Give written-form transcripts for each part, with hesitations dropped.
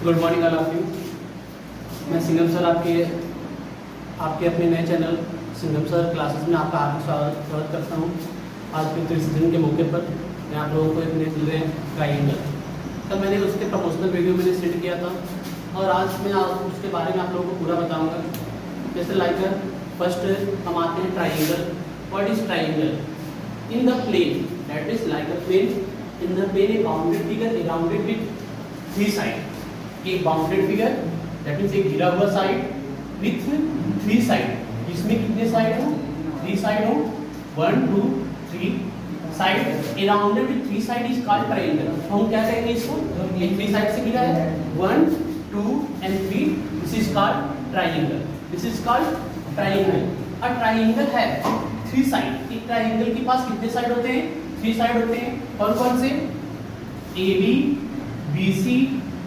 Good morning all of you. मैं Singham sir आपके अपने नए चैनल सिंघम सर क्लासेस में आपका हार्दिक स्वागत करता हूँ। आज के प्रेसिडेंट के मौके पर मैं आप लोगों को एक नए मिल रहे हैं ट्राइंगल। तब मैंने उसके प्रमोशनल वीडियो मैंने सेट किया था और आज मैं उसके बारे में आप लोगों को पूरा बताऊँगा। जैसे लाइक फर्स्ट हम आते हैं triangle. What is triangle? In the plane that is like a plane, in the plane a bounded figure rounded with three side. एक बाउंडेड फिगर दैट मीन्स एक घिरा हुआ साइड विथ थ्री साइड। इसमें कितने side हो? Three side हो, 1 2 3 side. A rounded with three side is called triangle. हम क्या कहेंगे इसको? एक थ्री साइड से घिरा है, 1 2 and 3, this is called triangle. This is called triangle. A triangle है थ्री साइड। एक ट्रायंगल के पास कितने साइड होते हैं? थ्री साइड होते हैं। कौन कौन से? A B, B C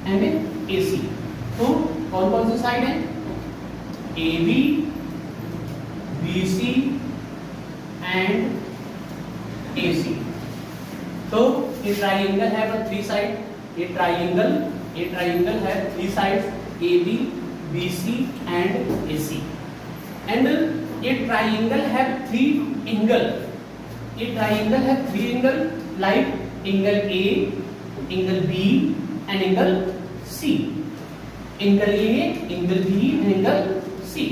and A C. तो कौन कौन सी साइड है? A B, B C and A C. तो ये ट्राइंगल है थ्री साइड। ये ट्राइंगल है three sides, A B, B C and A C. And ये ट्राइंगल है थ्री एंगल। ये ट्राइंगल है three angle like angle A, angle B and angle C. Angle A, angle B and angle C.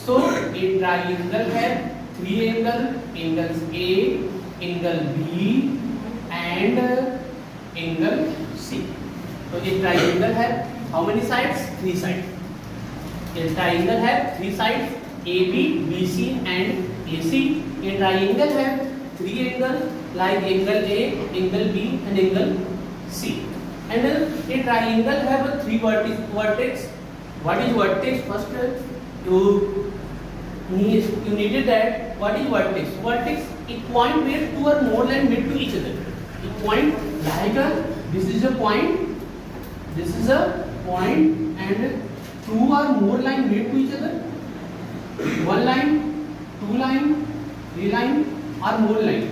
So A triangle है three angle, angle A, angle B and angle C. तो ये triangle है how many sides? Three side. ये triangle है three sides, A B, B C and A C. ये triangle है three angle like angle A, angle B and angle C. And a triangle have three vertex. What is vertex? First, you needed that. What is vertex? Vertex, a point where two or more lines meet to each other. A point like this is a point, this is a point, and two or more lines meet to each other. One line, two line, three line, or more line.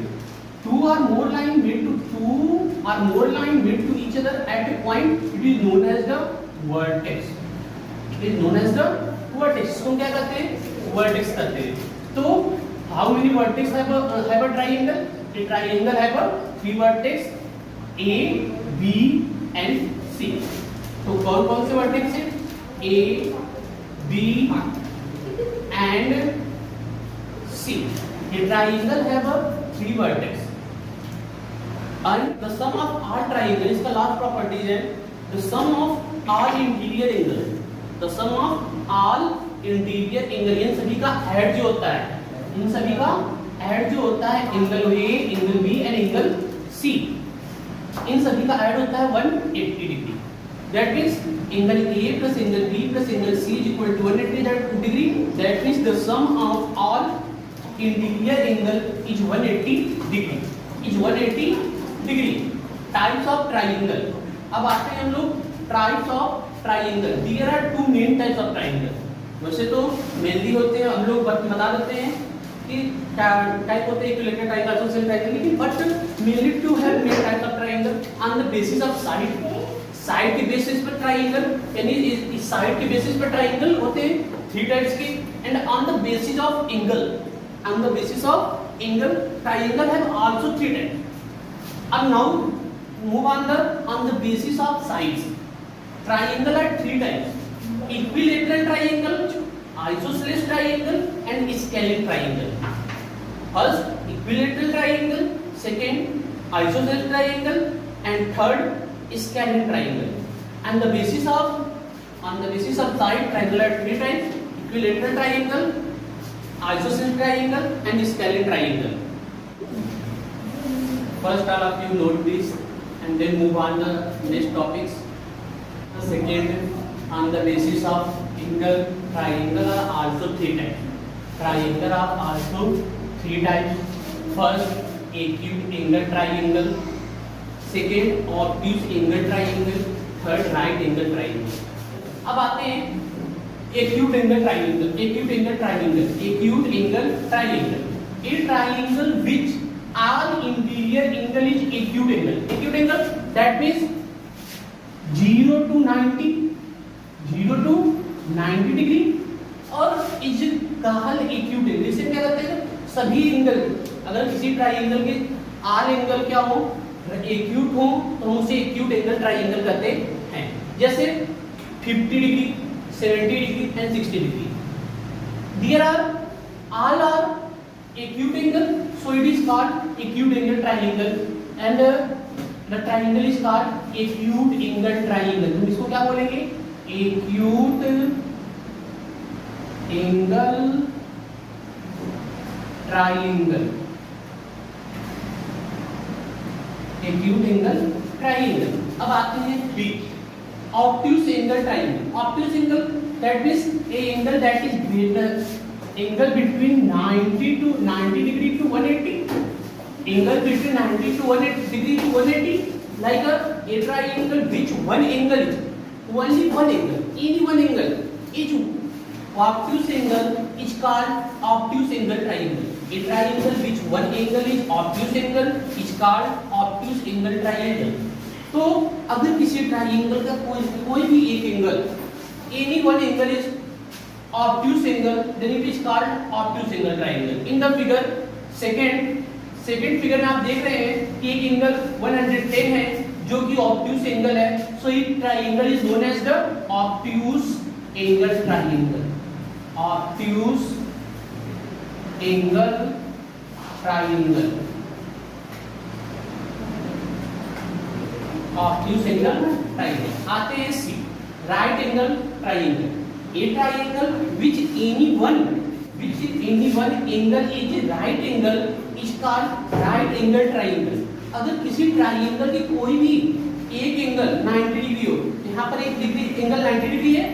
Two or more line meet to each other at a point. It is known as the vertex. It is known as the vertex. इसको क्या कहते हैं? Vertex कहते हैं। तो how many vertex have a triangle? A triangle have a three vertex, A, B and C. तो कौन कौन से vertex हैं? A, B and C. A triangle have a three vertex. And the sum of all triangle, इसका last properties है the sum of all interior angle, the sum of all interior angle। इन सभी का add जो होता है, इन सभी का add जो होता है angle A, angle B and angle C, इन सभी का ऐड होता है 180 degree. That means angle A plus angle B plus angle C is equal to 180 degree. That means the sum of all interior angle is 180 degree, is 180 degree. Types of triangle. अब आते हैं हम लोग types of triangle. There are two main types of triangle. वैसे तो mainly होते हैं, हम लोग बता देते हैं कि टाइप होते हैं इक्विलेटरल ट्राइंगल, आइसोसेलेस ट्राइंगल, लेकिन but mainly two have main types of triangle on the basis of side के बेसिस पर ट्राइंगल, यानी इस साइड के बेसिस पर ट्राइंगल होते हैं थ्री टाइप्स के। And on the basis of angle, on the basis of angle triangle have also three types. And now move on the basis of sides. Triangle are three types: equilateral triangle, isosceles triangle, and scalene triangle. First equilateral triangle, second isosceles triangle, and third scalene triangle. And on the basis of side, triangle are three types: equilateral triangle, isosceles triangle, and scalene triangle. First, all of you note this and then move on the next topics. Second, on the basis of angle, triangle are also three types. Triangle are also three types. First, acute angle triangle. Second, obtuse angle triangle. Third, right angle triangle. अब आते हैं acute angle triangle. Acute angle triangle. Acute angle triangle. A triangle which all interior angle is acute angle. Acute angle that means 0 to 90 90 degree और is called acute angle. इसे क्या कहते हैं, सभी angle अगर किसी ट्राइंगल के आर एंगल क्या हो, एक्यूट हो, तो हम उसे एक्यूट एंगल ट्राइंगल कहते हैं। जैसे 50 degree, 70 degree and 60 degree. There are all are acute angle, so it is called acute angle triangle, and the triangle is called acute angle triangle। हम इसको क्या बोलेंगे, acute angle triangle, acute angle triangle। अब आते हैं B, obtuse angle triangle। obtuse angle that means a angle that is greater, angle between 90 degree to 180, angle between 90 to 180 degree to 180, like a triangle which one angle is only one angle, any one angle is obtuse angle is called obtuse angle triangle। a triangle which one angle is obtuse angle is called obtuse angle triangle। तो अगर किसी triangle का कोई भी एक angle, any one angle is obtuse angle, then it is called obtuse angle triangle। in the figure second figure में आप देख रहे हैं कि एक एंगल 110 है जो कि obtuse angle है, so it triangle is known as the obtuse angle triangle। obtuse angle triangle, obtuse angle triangle। आते हैं C, right angle triangle। a triangle which any one angle is right angle is called right angle triangle। अगर किसी triangle की कोई भी एक angle 90 degree हो, यहाँ पर एक डिग्री एंगल 90 डिग्री है,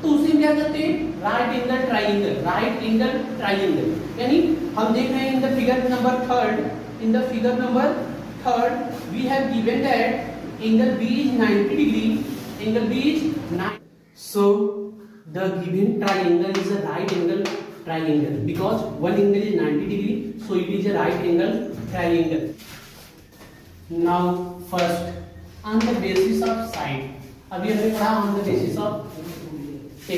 तो उसे क्या कहते हैं, right angle triangle, right angle triangle. यानी हम देख रहे हैं in the figure number third we have given that angle B is 90 degree, angle B is 90, so the given triangle is a right angle triangle because one angle is 90 degree, so it is a right angle triangle। now first on the basis of side, अभी हमने पढ़ा on the basis of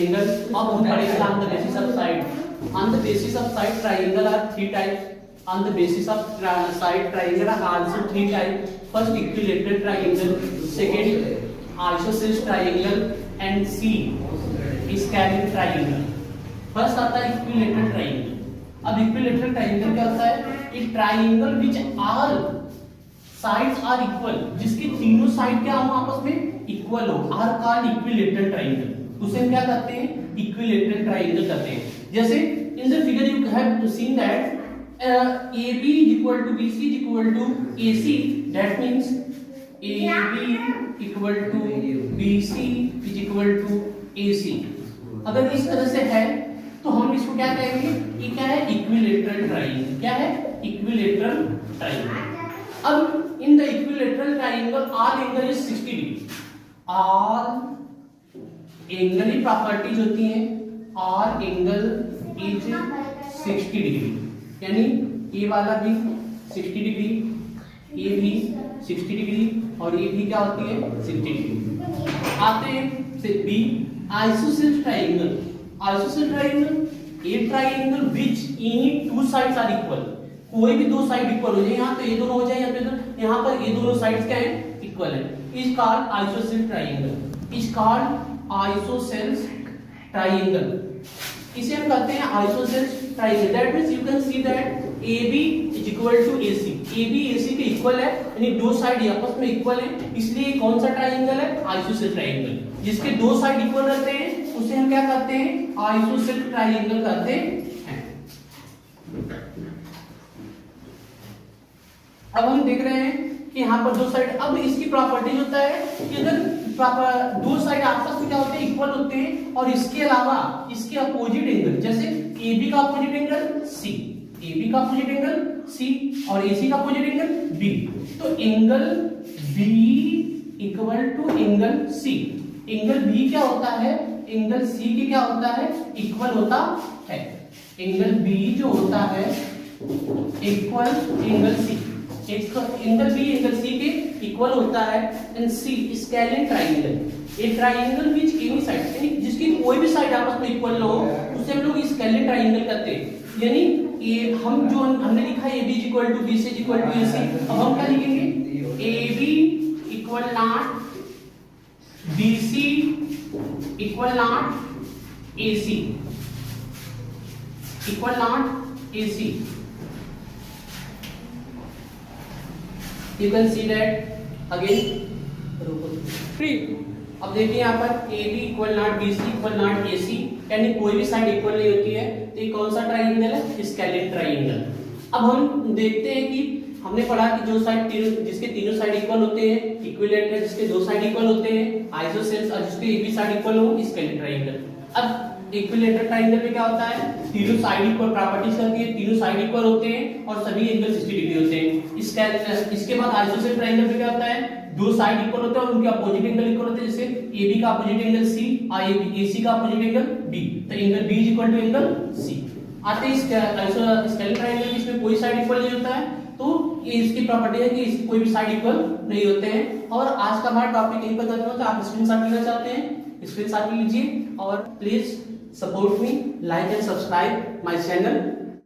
angle, अब हम पढ़ेंगे on the basis of side। on the basis of side triangle are three types, on the basis of side triangle are also three types। first equilateral triangle, second isosceles triangle and C scalene triangle। First आता है equilateral triangle. अब equilateral triangle क्या होता है, एक triangle which all sides are equal, जिसकी तीनों side क्या हो, आपस में इक्वल हो, आर कॉल्ड इक्विलेटरल ट्राइंगल। उसे हम क्या कहते हैं, इक्विलेटरल ट्राइंगल कहते हैं। जैसे इन the figure you have seen that AB is equal to BC is equal to AC, that means AB equal to BC is equal to AC। अगर इस तरह से है तो हम इसको क्या कहेंगे, ये क्या है, इक्विलेटरल ट्राइंगल। क्या है, इक्विलेटरल ट्राइंगल। अब in the equilateral triangle all angle is 60 degree. All angle की प्रॉपर्टीज होती हैं, ऑल एंगल इज 60 डिग्री, यानी ये वाला भी 60 डिग्री, ये भी 60 डिग्री और ये भी क्या होती है, 60 डिग्री। आते हैं से B, isosceles triangle. Isosceles triangle a triangle which any two sides are equal, कोई भी दो साइड इक्वल हो जाए, यहाँ तो ये दोनों हो जाए, यहाँ पर ये दोनों साइड्स क्या है, इक्वल है, is called isosceles triangle. Is called isosceles triangle. इसे हम कहते हैं isosceles triangle. That means you can see that AB is equal to AC। AB AC के इक्वल है, यानी दो साइड आपस में इक्वल है, इसलिए कौन सा ट्राइंगल है, आइसोसेलेस ट्राइंगल। जिसके दो साइड इक्वल रहते हैं उसे हम क्या कहते हैं, आइसोसेलेस ट्राइंगल कहते हैं। अब हम देख रहे हैं कि यहाँ पर दो साइड, अब इसकी प्रॉपर्टी होता है कि अगर दो साइड आपस में क्या होते हैं, इक्वल होते हैं, और इसके अलावा इसके अपोजिट एंगल, जैसे AB का अपोजिट एंगल C, AB का अपोजिट एंगल C और AC का अपोजिट एंगल B, तो angle B equal to angle C। Angle B क्या होता है, एंगल C के क्या होता है, इक्वल होता है। एंगल B जो होता है equal angle C, angle B angle C के इक्वल होता है। And C scalene triangle, a triangle which any side, यानी जिसकी कोई भी साइड आपस में इक्वल ना हो उसे हम लोग स्केलिन ट्राइंगल कहते हैं। यानी ये हम जो हमने लिखा है AB equal to BC equal to AC, अब हम क्या लिखेंगे AB equal not BC equal not AC equal not AC। You can see that again। अब देखिए यहाँ पर AB equal not BC equal not AC, यानी कोई भी साइड इक्वल नहीं होती है, तो ये कौन सा ट्राइंगल है, स्केलिन ट्राइंगल। अब हम देखते हैं कि हमने पढ़ा कि जो साइड जिसके तीनों साइड इक्वल होते हैं इक्विलैटरल, जिसके दो साइड इक्वल होते हैं आइसोसेल्स, और जिसके एक भी साइड इक्वल हो स्केलिन ट्राइंगल। अब इक्विलैटरल ट्राइंगल में क्या होता है, तीनों साइड इक्वल प्रॉपर्टीज करती है, तीनों साइड इक्वल होते हैं और सभी एंगल 60 डिग्री होते हैं। इसके बाद आइसोसेल ट्राइंगल में क्या होता है, दो साइड इक्वल होते हैं और उनके अपोजिट एंगल इक्वल होते हैं, जैसे AB का अपोजिट एंगल C और AC का अपोजिट एंगल B, तो angle B equal to angle C। आते हैं स्केलिन ट्राइंगल में इसमें कोई साइड इक्वल नहीं होता है, तो ये इसकी प्रॉपर्टी है कि इसकी कोई भी साइड इक्वल नहीं होते हैं। और आज का हमारा टॉपिक यहीं पर खत्म होता है। आप स्क्रीनशॉट लेना चाहते हैं स्क्रीनशॉट लीजिए और please support me, like and subscribe my channel।